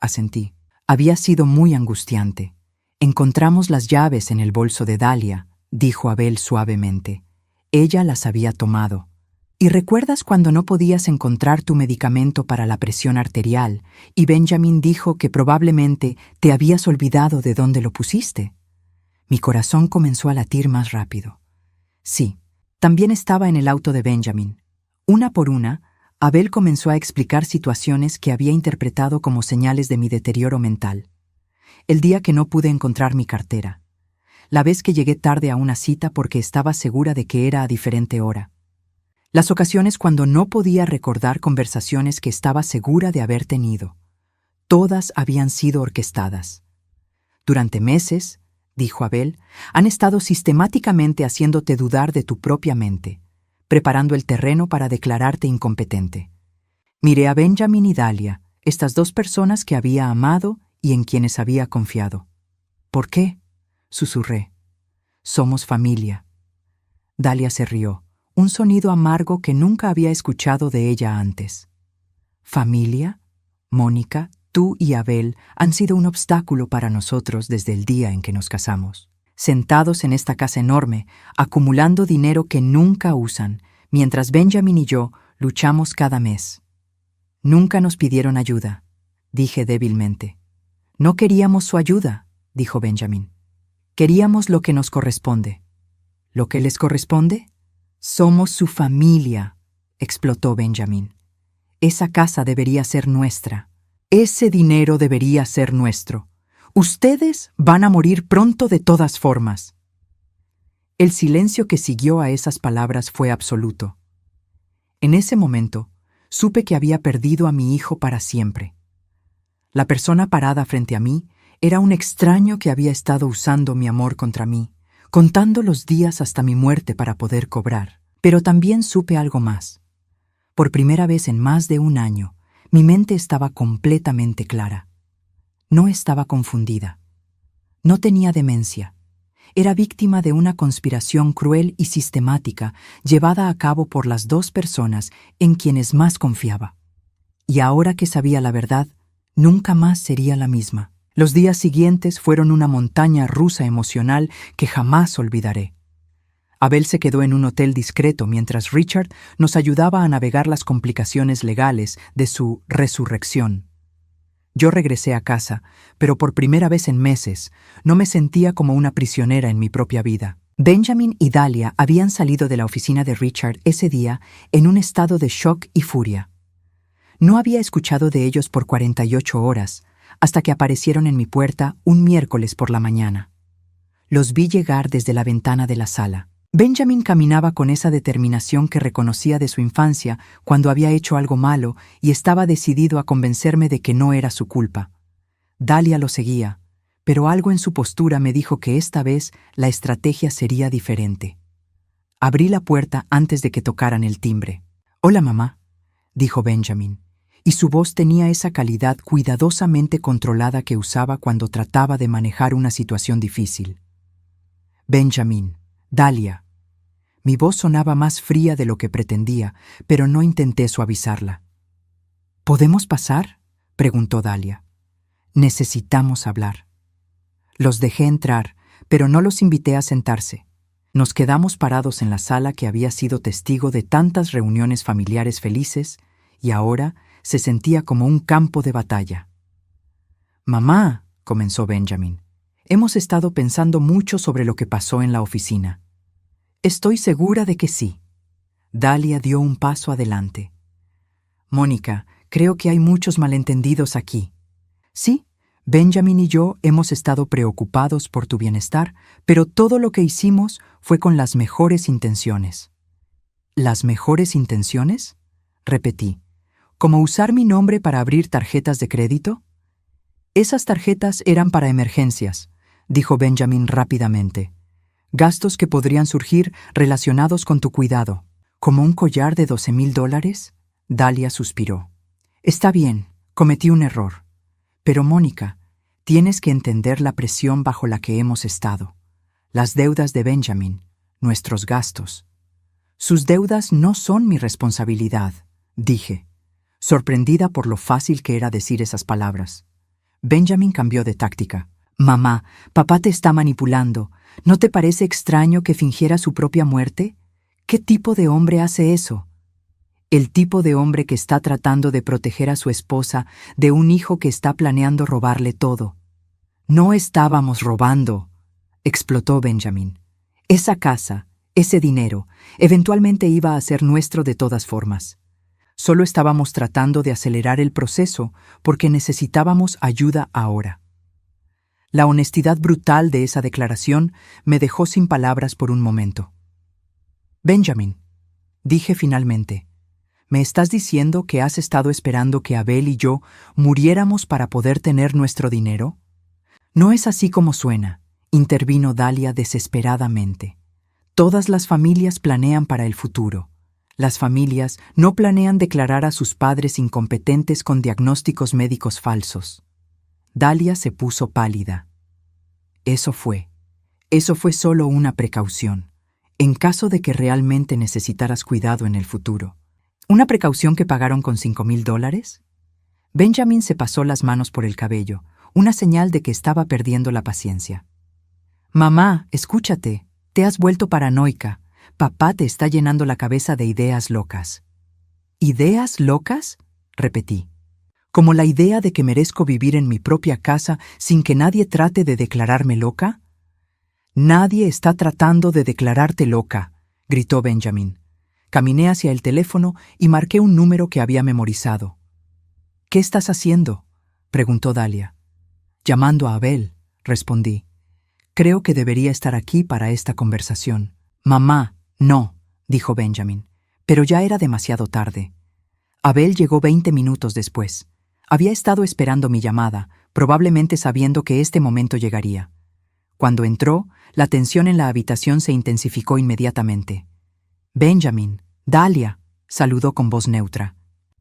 Asentí. Había sido muy angustiante. Encontramos las llaves en el bolso de Dahlia, dijo Abel suavemente. Ella las había tomado. ¿Y recuerdas cuando no podías encontrar tu medicamento para la presión arterial y Benjamin dijo que probablemente te habías olvidado de dónde lo pusiste? Mi corazón comenzó a latir más rápido. Sí, también estaba en el auto de Benjamin. Una por una, Abel comenzó a explicar situaciones que había interpretado como señales de mi deterioro mental. El día que no pude encontrar mi cartera. La vez que llegué tarde a una cita porque estaba segura de que era a diferente hora. Las ocasiones cuando no podía recordar conversaciones que estaba segura de haber tenido. Todas habían sido orquestadas. Durante meses, dijo Abel, han estado sistemáticamente haciéndote dudar de tu propia mente, preparando el terreno para declararte incompetente. Miré a Benjamin y Dahlia, estas 2 personas que había amado y en quienes había confiado. ¿Por qué?, susurré. Somos familia. Dalia se rió, un sonido amargo que nunca había escuchado de ella antes. ¿Familia? Mónica, tú y Abel han sido un obstáculo para nosotros desde el día en que nos casamos. Sentados en esta casa enorme, acumulando dinero que nunca usan, mientras Benjamin y yo luchamos cada mes. Nunca nos pidieron ayuda, dije débilmente. No queríamos su ayuda, dijo Benjamin. Queríamos lo que nos corresponde. ¿Lo que les corresponde? Somos su familia, explotó Benjamin. Esa casa debería ser nuestra. Ese dinero debería ser nuestro. Ustedes van a morir pronto de todas formas. El silencio que siguió a esas palabras fue absoluto. En ese momento, supe que había perdido a mi hijo para siempre. La persona parada frente a mí era un extraño que había estado usando mi amor contra mí, contando los días hasta mi muerte para poder cobrar. Pero también supe algo más. Por primera vez en más de un año, mi mente estaba completamente clara. No estaba confundida. No tenía demencia. Era víctima de una conspiración cruel y sistemática llevada a cabo por las dos personas en quienes más confiaba. Y ahora que sabía la verdad, nunca más sería la misma. Los días siguientes fueron una montaña rusa emocional que jamás olvidaré. Abel se quedó en un hotel discreto mientras Richard nos ayudaba a navegar las complicaciones legales de su resurrección. Yo regresé a casa, pero por primera vez en meses no me sentía como una prisionera en mi propia vida. Benjamin y Dalia habían salido de la oficina de Richard ese día en un estado de shock y furia. No había escuchado de ellos por 48 horas, hasta que aparecieron en mi puerta un miércoles por la mañana. Los vi llegar desde la ventana de la sala. Benjamin caminaba con esa determinación que reconocía de su infancia cuando había hecho algo malo y estaba decidido a convencerme de que no era su culpa. Dalia lo seguía, pero algo en su postura me dijo que esta vez la estrategia sería diferente. Abrí la puerta antes de que tocaran el timbre. «Hola, mamá», dijo Benjamin, y su voz tenía esa calidad cuidadosamente controlada que usaba cuando trataba de manejar una situación difícil. «Benjamin, Dalia». Mi voz sonaba más fría de lo que pretendía, pero no intenté suavizarla. «¿Podemos pasar?», preguntó Dalia. «Necesitamos hablar». Los dejé entrar, pero no los invité a sentarse. Nos quedamos parados en la sala que había sido testigo de tantas reuniones familiares felices y ahora se sentía como un campo de batalla. «Mamá», comenzó Benjamin, «hemos estado pensando mucho sobre lo que pasó en la oficina». «Estoy segura de que sí». Dalia dio un paso adelante. «Mónica, creo que hay muchos malentendidos aquí. Sí, Benjamin y yo hemos estado preocupados por tu bienestar, pero todo lo que hicimos fue con las mejores intenciones». «¿Las mejores intenciones?», repetí. «¿Como usar mi nombre para abrir tarjetas de crédito?» «Esas tarjetas eran para emergencias», dijo Benjamin rápidamente. «Gastos que podrían surgir relacionados con tu cuidado». «¿Como un collar de $12,000? Dalia suspiró. «Está bien, cometí un error. Pero, Mónica, tienes que entender la presión bajo la que hemos estado. Las deudas de Benjamin, nuestros gastos». «Sus deudas no son mi responsabilidad», dije, sorprendida por lo fácil que era decir esas palabras. Benjamin cambió de táctica. «Mamá, papá te está manipulando. ¿No te parece extraño que fingiera su propia muerte? ¿Qué tipo de hombre hace eso?» «El tipo de hombre que está tratando de proteger a su esposa de un hijo que está planeando robarle todo». «No estábamos robando», explotó Benjamin. «Esa casa, ese dinero, eventualmente iba a ser nuestro de todas formas. Solo estábamos tratando de acelerar el proceso porque necesitábamos ayuda ahora». La honestidad brutal de esa declaración me dejó sin palabras por un momento. «Benjamin», dije finalmente, ¿me estás diciendo que has estado esperando que Abel y yo muriéramos para poder tener nuestro dinero? «No es así como suena», intervino Dalia desesperadamente. «Todas las familias planean para el futuro. Las familias no planean declarar a sus padres incompetentes con diagnósticos médicos falsos». Dalia se puso pálida. Eso fue solo una precaución, en caso de que realmente necesitaras cuidado en el futuro. ¿Una precaución que pagaron con $5,000? Benjamin se pasó las manos por el cabello, una señal de que estaba perdiendo la paciencia. Mamá, escúchate, te has vuelto paranoica. Papá te está llenando la cabeza de ideas locas. ¿Ideas locas? Repetí. ¿Como la idea de que merezco vivir en mi propia casa sin que nadie trate de declararme loca? Nadie está tratando de declararte loca, gritó Benjamin. Caminé hacia el teléfono y marqué un número que había memorizado. ¿Qué estás haciendo?, preguntó Dalia. Llamando a Abel, respondí. Creo que debería estar aquí para esta conversación. Mamá, no, dijo Benjamin, pero ya era demasiado tarde. Abel llegó 20 minutos después. Había estado esperando mi llamada, probablemente sabiendo que este momento llegaría. Cuando entró, la tensión en la habitación se intensificó inmediatamente. Benjamin, Dalia, saludó con voz neutra.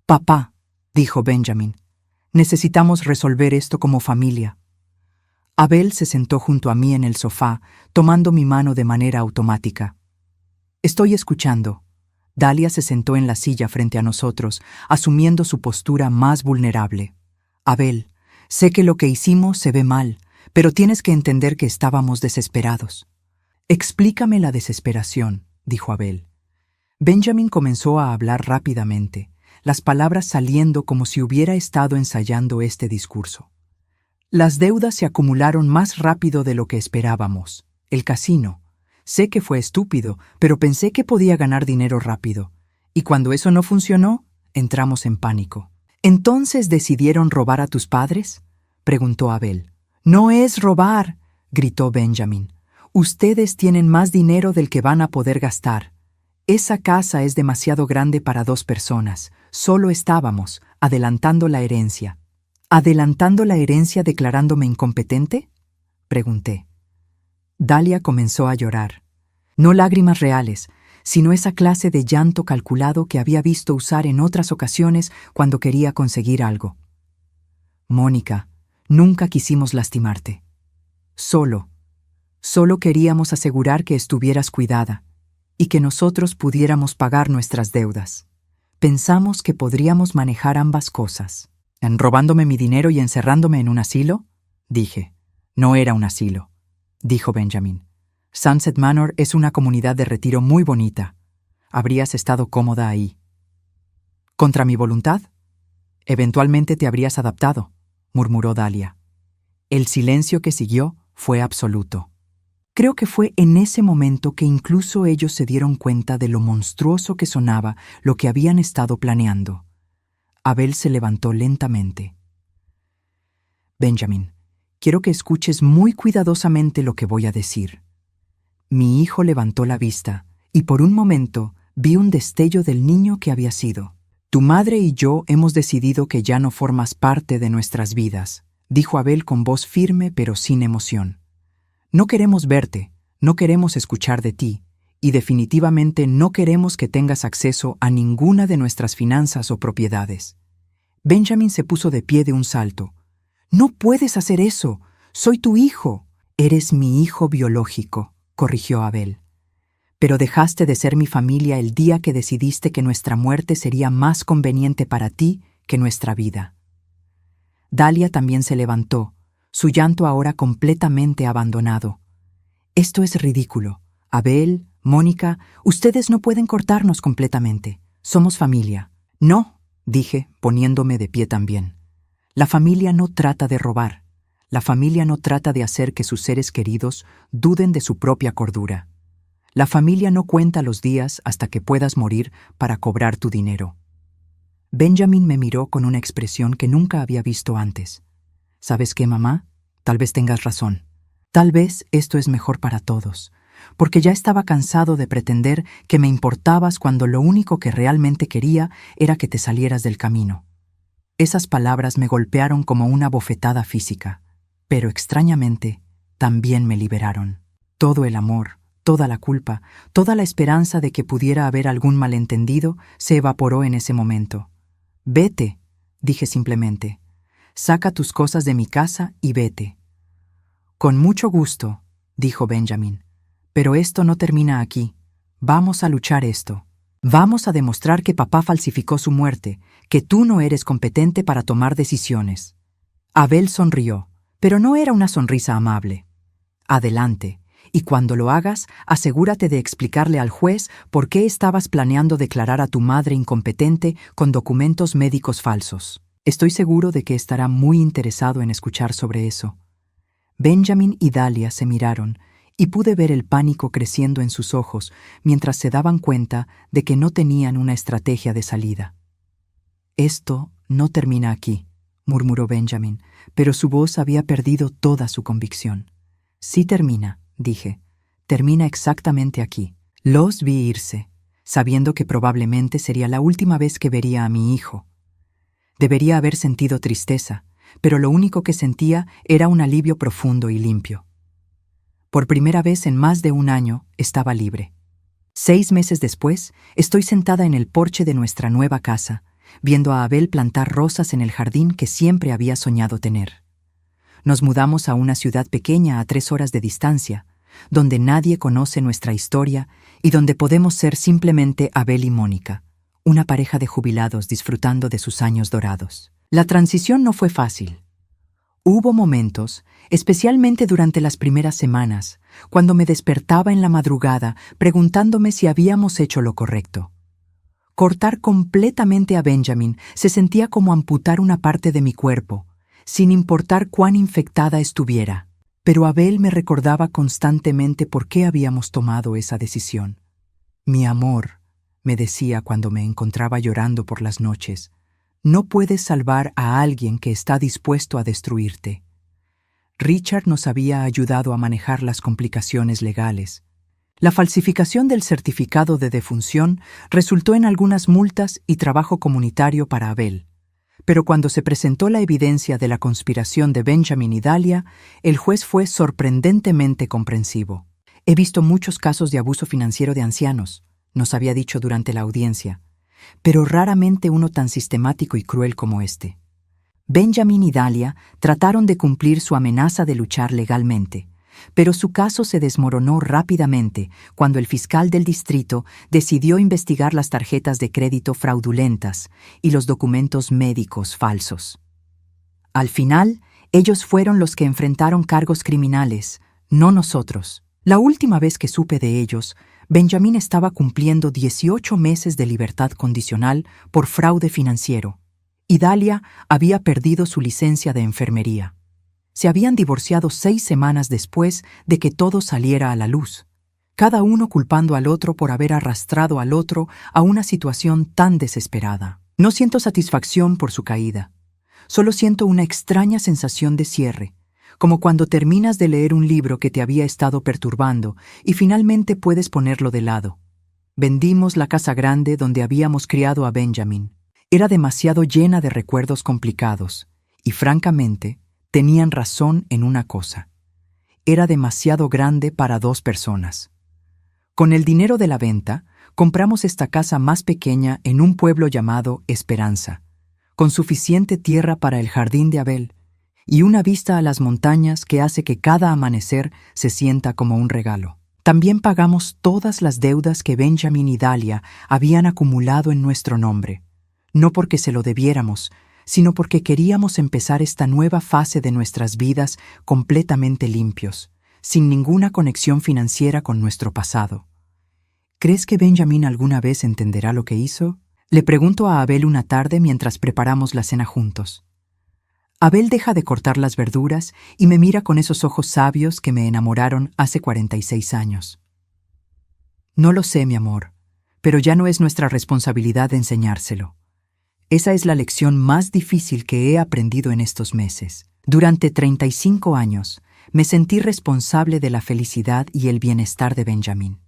Papá, dijo Benjamin, necesitamos resolver esto como familia. Abel se sentó junto a mí en el sofá, tomando mi mano de manera automática. Estoy escuchando. Dalia se sentó en la silla frente a nosotros, asumiendo su postura más vulnerable. Abel, sé que lo que hicimos se ve mal, pero tienes que entender que estábamos desesperados. Explícame la desesperación, dijo Abel. Benjamin comenzó a hablar rápidamente, las palabras saliendo como si hubiera estado ensayando este discurso. Las deudas se acumularon más rápido de lo que esperábamos. El casino. Sé que fue estúpido, pero pensé que podía ganar dinero rápido. Y cuando eso no funcionó, entramos en pánico. ¿Entonces decidieron robar a tus padres?, preguntó Abel. No es robar, gritó Benjamin. Ustedes tienen más dinero del que van a poder gastar. Esa casa es demasiado grande para 2 personas. Solo estábamos adelantando la herencia. ¿Adelantando la herencia declarándome incompetente?, pregunté. Dalia comenzó a llorar. No lágrimas reales, sino esa clase de llanto calculado que había visto usar en otras ocasiones cuando quería conseguir algo. Mónica, nunca quisimos lastimarte. Solo queríamos asegurar que estuvieras cuidada y que nosotros pudiéramos pagar nuestras deudas. Pensamos que podríamos manejar ambas cosas. ¿En robándome mi dinero y encerrándome en un asilo?, dije. No era un asilo, dijo Benjamin. Sunset Manor es una comunidad de retiro muy bonita. Habrías estado cómoda ahí. ¿Contra mi voluntad? Eventualmente te habrías adaptado, murmuró Dalia. El silencio que siguió fue absoluto. Creo que fue en ese momento que incluso ellos se dieron cuenta de lo monstruoso que sonaba lo que habían estado planeando. Abel se levantó lentamente. Benjamin, quiero que escuches muy cuidadosamente lo que voy a decir. Mi hijo levantó la vista y por un momento vi un destello del niño que había sido. Tu madre y yo hemos decidido que ya no formas parte de nuestras vidas, dijo Abel con voz firme pero sin emoción. No queremos verte, no queremos escuchar de ti, y definitivamente no queremos que tengas acceso a ninguna de nuestras finanzas o propiedades. Benjamin se puso de pie de un salto. No puedes hacer eso. Soy tu hijo. Eres mi hijo biológico, corrigió Abel. Pero dejaste de ser mi familia el día que decidiste que nuestra muerte sería más conveniente para ti que nuestra vida. Dalia también se levantó, su llanto ahora completamente abandonado. Esto es ridículo. Abel, Mónica, ustedes no pueden cortarnos completamente. Somos familia. No, dije, poniéndome de pie también. La familia no trata de robar. La familia no trata de hacer que sus seres queridos duden de su propia cordura. La familia no cuenta los días hasta que puedas morir para cobrar tu dinero. Benjamin me miró con una expresión que nunca había visto antes. ¿Sabes qué, mamá? Tal vez tengas razón. Tal vez esto es mejor para todos, porque ya estaba cansado de pretender que me importabas cuando lo único que realmente quería era que te salieras del camino. Esas palabras me golpearon como una bofetada física, pero extrañamente también me liberaron. Todo el amor, toda la culpa, toda la esperanza de que pudiera haber algún malentendido se evaporó en ese momento. Vete, dije simplemente. Saca tus cosas de mi casa y vete. Con mucho gusto, dijo Benjamin. Pero esto no termina aquí. Vamos a luchar esto. Vamos a demostrar que papá falsificó su muerte, que tú no eres competente para tomar decisiones. Abel sonrió, pero no era una sonrisa amable. Adelante, y cuando lo hagas, asegúrate de explicarle al juez por qué estabas planeando declarar a tu madre incompetente con documentos médicos falsos. Estoy seguro de que estará muy interesado en escuchar sobre eso. Benjamin y Dahlia se miraron, y pude ver el pánico creciendo en sus ojos mientras se daban cuenta de que no tenían una estrategia de salida. «Esto no termina aquí», murmuró Benjamin, pero su voz había perdido toda su convicción. «Sí termina», dije. «Termina exactamente aquí». Los vi irse, sabiendo que probablemente sería la última vez que vería a mi hijo. Debería haber sentido tristeza, pero lo único que sentía era un alivio profundo y limpio. Por primera vez en más de un año estaba libre. 6 meses después, estoy sentada en el porche de nuestra nueva casa, viendo a Abel plantar rosas en el jardín que siempre había soñado tener. Nos mudamos a una ciudad pequeña a 3 horas de distancia, donde nadie conoce nuestra historia y donde podemos ser simplemente Abel y Mónica, una pareja de jubilados disfrutando de sus años dorados. La transición no fue fácil. Hubo momentos, especialmente durante las primeras semanas, cuando me despertaba en la madrugada preguntándome si habíamos hecho lo correcto. Cortar completamente a Benjamin se sentía como amputar una parte de mi cuerpo, sin importar cuán infectada estuviera. Pero Abel me recordaba constantemente por qué habíamos tomado esa decisión. «Mi amor», me decía cuando me encontraba llorando por las noches, «no puedes salvar a alguien que está dispuesto a destruirte». Richard nos había ayudado a manejar las complicaciones legales. La falsificación del certificado de defunción resultó en algunas multas y trabajo comunitario para Abel. Pero cuando se presentó la evidencia de la conspiración de Benjamin y Dahlia, el juez fue sorprendentemente comprensivo. «He visto muchos casos de abuso financiero de ancianos», nos había dicho durante la audiencia, «pero raramente uno tan sistemático y cruel como este». Benjamin y Dahlia trataron de cumplir su amenaza de luchar legalmente, pero su caso se desmoronó rápidamente cuando el fiscal del distrito decidió investigar las tarjetas de crédito fraudulentas y los documentos médicos falsos. Al final, ellos fueron los que enfrentaron cargos criminales, no nosotros. La última vez que supe de ellos, Benjamin estaba cumpliendo 18 meses de libertad condicional por fraude financiero, y Dahlia había perdido su licencia de enfermería. Se habían divorciado 6 semanas después de que todo saliera a la luz, cada uno culpando al otro por haber arrastrado al otro a una situación tan desesperada. No siento satisfacción por su caída, solo siento una extraña sensación de cierre, como cuando terminas de leer un libro que te había estado perturbando y finalmente puedes ponerlo de lado. Vendimos la casa grande donde habíamos criado a Benjamin. Era demasiado llena de recuerdos complicados y, francamente, tenían razón en una cosa. Era demasiado grande para 2 personas. Con el dinero de la venta, compramos esta casa más pequeña en un pueblo llamado Esperanza, con suficiente tierra para el jardín de Abel y una vista a las montañas que hace que cada amanecer se sienta como un regalo. También pagamos todas las deudas que Benjamin y Dahlia habían acumulado en nuestro nombre, no porque se lo debiéramos, sino porque queríamos empezar esta nueva fase de nuestras vidas completamente limpios, sin ninguna conexión financiera con nuestro pasado. ¿Crees que Benjamin alguna vez entenderá lo que hizo? Le pregunto a Abel una tarde mientras preparamos la cena juntos. Abel deja de cortar las verduras y me mira con esos ojos sabios que me enamoraron hace 46 años. «No lo sé, mi amor, pero ya no es nuestra responsabilidad enseñárselo. Esa es la lección más difícil que he aprendido en estos meses. Durante 35 años, me sentí responsable de la felicidad y el bienestar de Benjamin.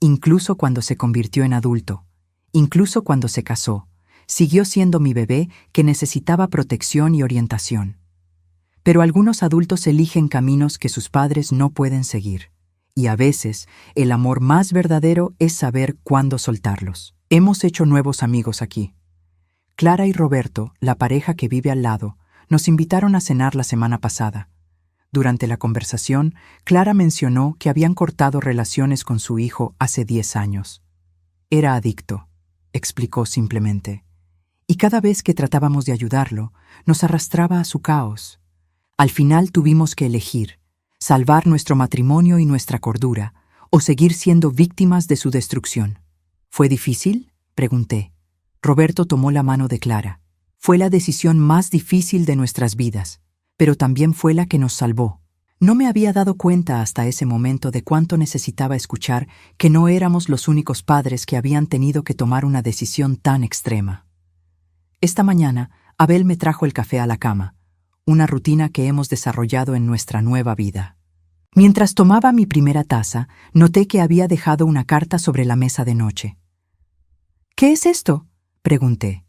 Incluso cuando se convirtió en adulto, incluso cuando se casó, siguió siendo mi bebé que necesitaba protección y orientación. Pero algunos adultos eligen caminos que sus padres no pueden seguir, y a veces el amor más verdadero es saber cuándo soltarlos. Hemos hecho nuevos amigos aquí. Clara y Roberto, la pareja que vive al lado, nos invitaron a cenar la semana pasada. Durante la conversación, Clara mencionó que habían cortado relaciones con su hijo hace 10 años. Era adicto, explicó simplemente, y cada vez que tratábamos de ayudarlo, nos arrastraba a su caos. Al final tuvimos que elegir, salvar nuestro matrimonio y nuestra cordura, o seguir siendo víctimas de su destrucción. ¿Fue difícil?, pregunté. Roberto tomó la mano de Clara. Fue la decisión más difícil de nuestras vidas, pero también fue la que nos salvó. No me había dado cuenta hasta ese momento de cuánto necesitaba escuchar que no éramos los únicos padres que habían tenido que tomar una decisión tan extrema. Esta mañana, Abel me trajo el café a la cama, una rutina que hemos desarrollado en nuestra nueva vida. Mientras tomaba mi primera taza, noté que había dejado una carta sobre la mesa de noche. «¿Qué es esto?», pregunté.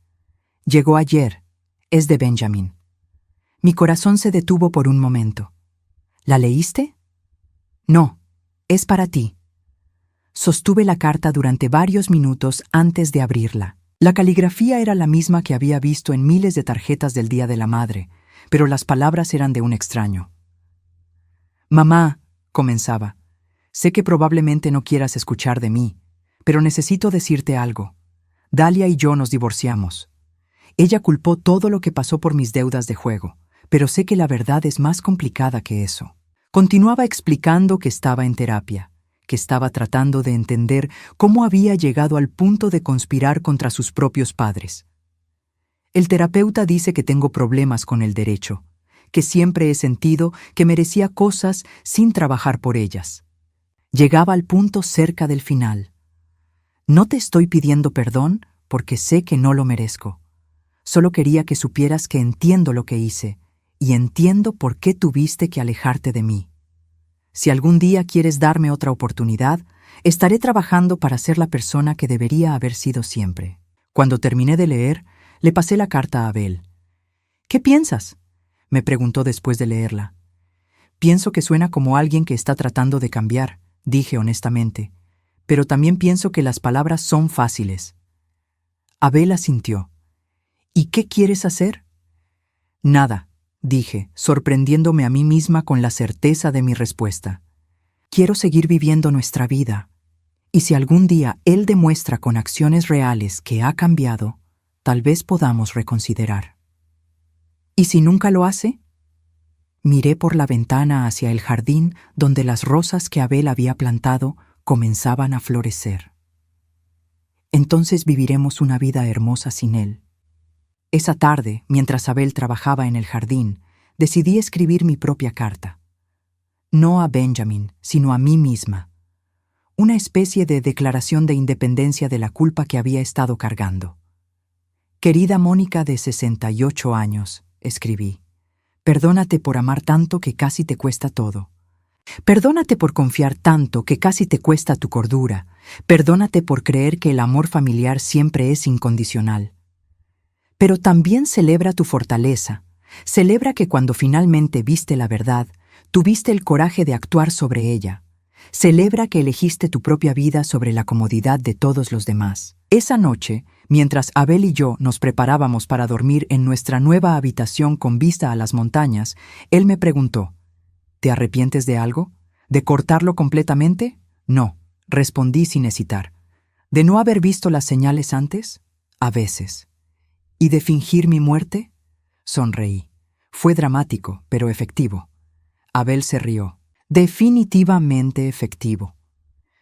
«Llegó ayer. Es de Benjamin». Mi corazón se detuvo por un momento. «¿La leíste?». «No, es para ti». Sostuve la carta durante varios minutos antes de abrirla. La caligrafía era la misma que había visto en miles de tarjetas del Día de la Madre, pero las palabras eran de un extraño. «Mamá», comenzaba, «sé que probablemente no quieras escuchar de mí, pero necesito decirte algo. Dalia y yo nos divorciamos. Ella culpó todo lo que pasó por mis deudas de juego, pero sé que la verdad es más complicada que eso». Continuaba explicando que estaba en terapia, que estaba tratando de entender cómo había llegado al punto de conspirar contra sus propios padres. «El terapeuta dice que tengo problemas con el derecho, que siempre he sentido que merecía cosas sin trabajar por ellas». Llegaba al punto cerca del final. «No te estoy pidiendo perdón porque sé que no lo merezco. Solo quería que supieras que entiendo lo que hice y entiendo por qué tuviste que alejarte de mí. Si algún día quieres darme otra oportunidad, estaré trabajando para ser la persona que debería haber sido siempre». Cuando terminé de leer, le pasé la carta a Abel. «¿Qué piensas?», me preguntó después de leerla. «Pienso que suena como alguien que está tratando de cambiar», dije honestamente, «pero también pienso que las palabras son fáciles». Abel asintió. «¿Y qué quieres hacer?». «Nada», dije, sorprendiéndome a mí misma con la certeza de mi respuesta. «Quiero seguir viviendo nuestra vida. Y si algún día él demuestra con acciones reales que ha cambiado, tal vez podamos reconsiderar». «¿Y si nunca lo hace?». Miré por la ventana hacia el jardín donde las rosas que Abel había plantado comenzaban a florecer. «Entonces viviremos una vida hermosa sin él». Esa tarde, mientras Abel trabajaba en el jardín, decidí escribir mi propia carta. No a Benjamin, sino a mí misma. Una especie de declaración de independencia de la culpa que había estado cargando. «Querida Mónica de 68 años», escribí, «perdónate por amar tanto que casi te cuesta todo. Perdónate por confiar tanto que casi te cuesta tu cordura. Perdónate por creer que el amor familiar siempre es incondicional. Pero también celebra tu fortaleza. Celebra que cuando finalmente viste la verdad, tuviste el coraje de actuar sobre ella. Celebra que elegiste tu propia vida sobre la comodidad de todos los demás». Esa noche, mientras Abel y yo nos preparábamos para dormir en nuestra nueva habitación con vista a las montañas, él me preguntó, «¿Te arrepientes de algo? ¿De cortarlo completamente?». «No», respondí sin hesitar. «¿De no haber visto las señales antes?». «A veces». «¿Y de fingir mi muerte?». Sonreí. Fue dramático, pero efectivo. Abel se rió. «Definitivamente efectivo».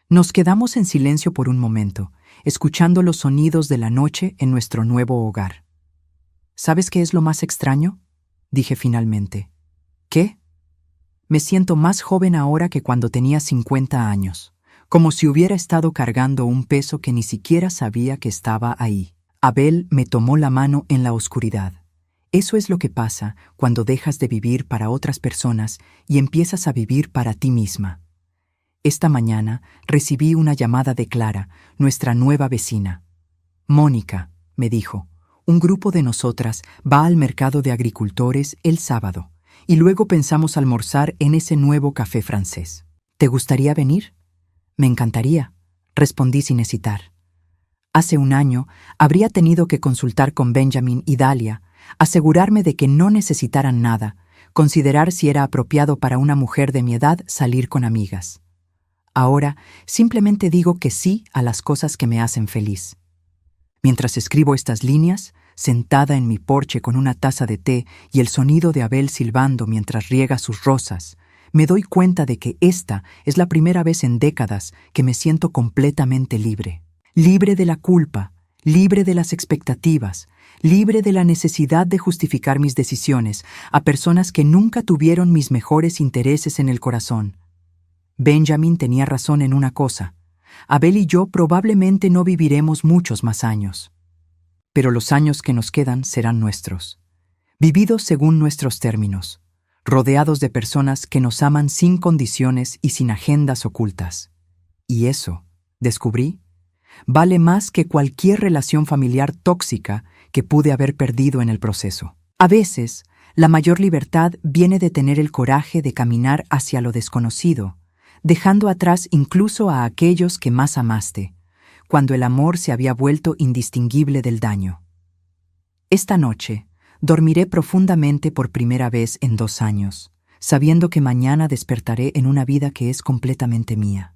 Nos quedamos en silencio por un momento, escuchando los sonidos de la noche en nuestro nuevo hogar. «¿Sabes qué es lo más extraño?», dije finalmente. «¿Qué?». «Me siento más joven ahora que cuando tenía 50 años, como si hubiera estado cargando un peso que ni siquiera sabía que estaba ahí». Abel me tomó la mano en la oscuridad. Eso es lo que pasa cuando dejas de vivir para otras personas y empiezas a vivir para ti misma. Esta mañana recibí una llamada de Clara, nuestra nueva vecina. «Mónica», me dijo, «un grupo de nosotras va al mercado de agricultores el sábado y luego pensamos almorzar en ese nuevo café francés. ¿Te gustaría venir?». «Me encantaría», respondí sin hesitar. Hace un año habría tenido que consultar con Benjamin y Dalia, asegurarme de que no necesitaran nada, considerar si era apropiado para una mujer de mi edad salir con amigas. Ahora simplemente digo que sí a las cosas que me hacen feliz. Mientras escribo estas líneas, sentada en mi porche con una taza de té y el sonido de Abel silbando mientras riega sus rosas, me doy cuenta de que esta es la primera vez en décadas que me siento completamente libre. Libre de la culpa, libre de las expectativas, libre de la necesidad de justificar mis decisiones a personas que nunca tuvieron mis mejores intereses en el corazón. Benjamin tenía razón en una cosa. Abel y yo probablemente no viviremos muchos más años. Pero los años que nos quedan serán nuestros, vividos según nuestros términos, rodeados de personas que nos aman sin condiciones y sin agendas ocultas. Y eso, descubrí, vale más que cualquier relación familiar tóxica que pude haber perdido en el proceso. A veces, la mayor libertad viene de tener el coraje de caminar hacia lo desconocido, dejando atrás incluso a aquellos que más amaste, cuando el amor se había vuelto indistinguible del daño. Esta noche, dormiré profundamente por primera vez en 2 años, sabiendo que mañana despertaré en una vida que es completamente mía.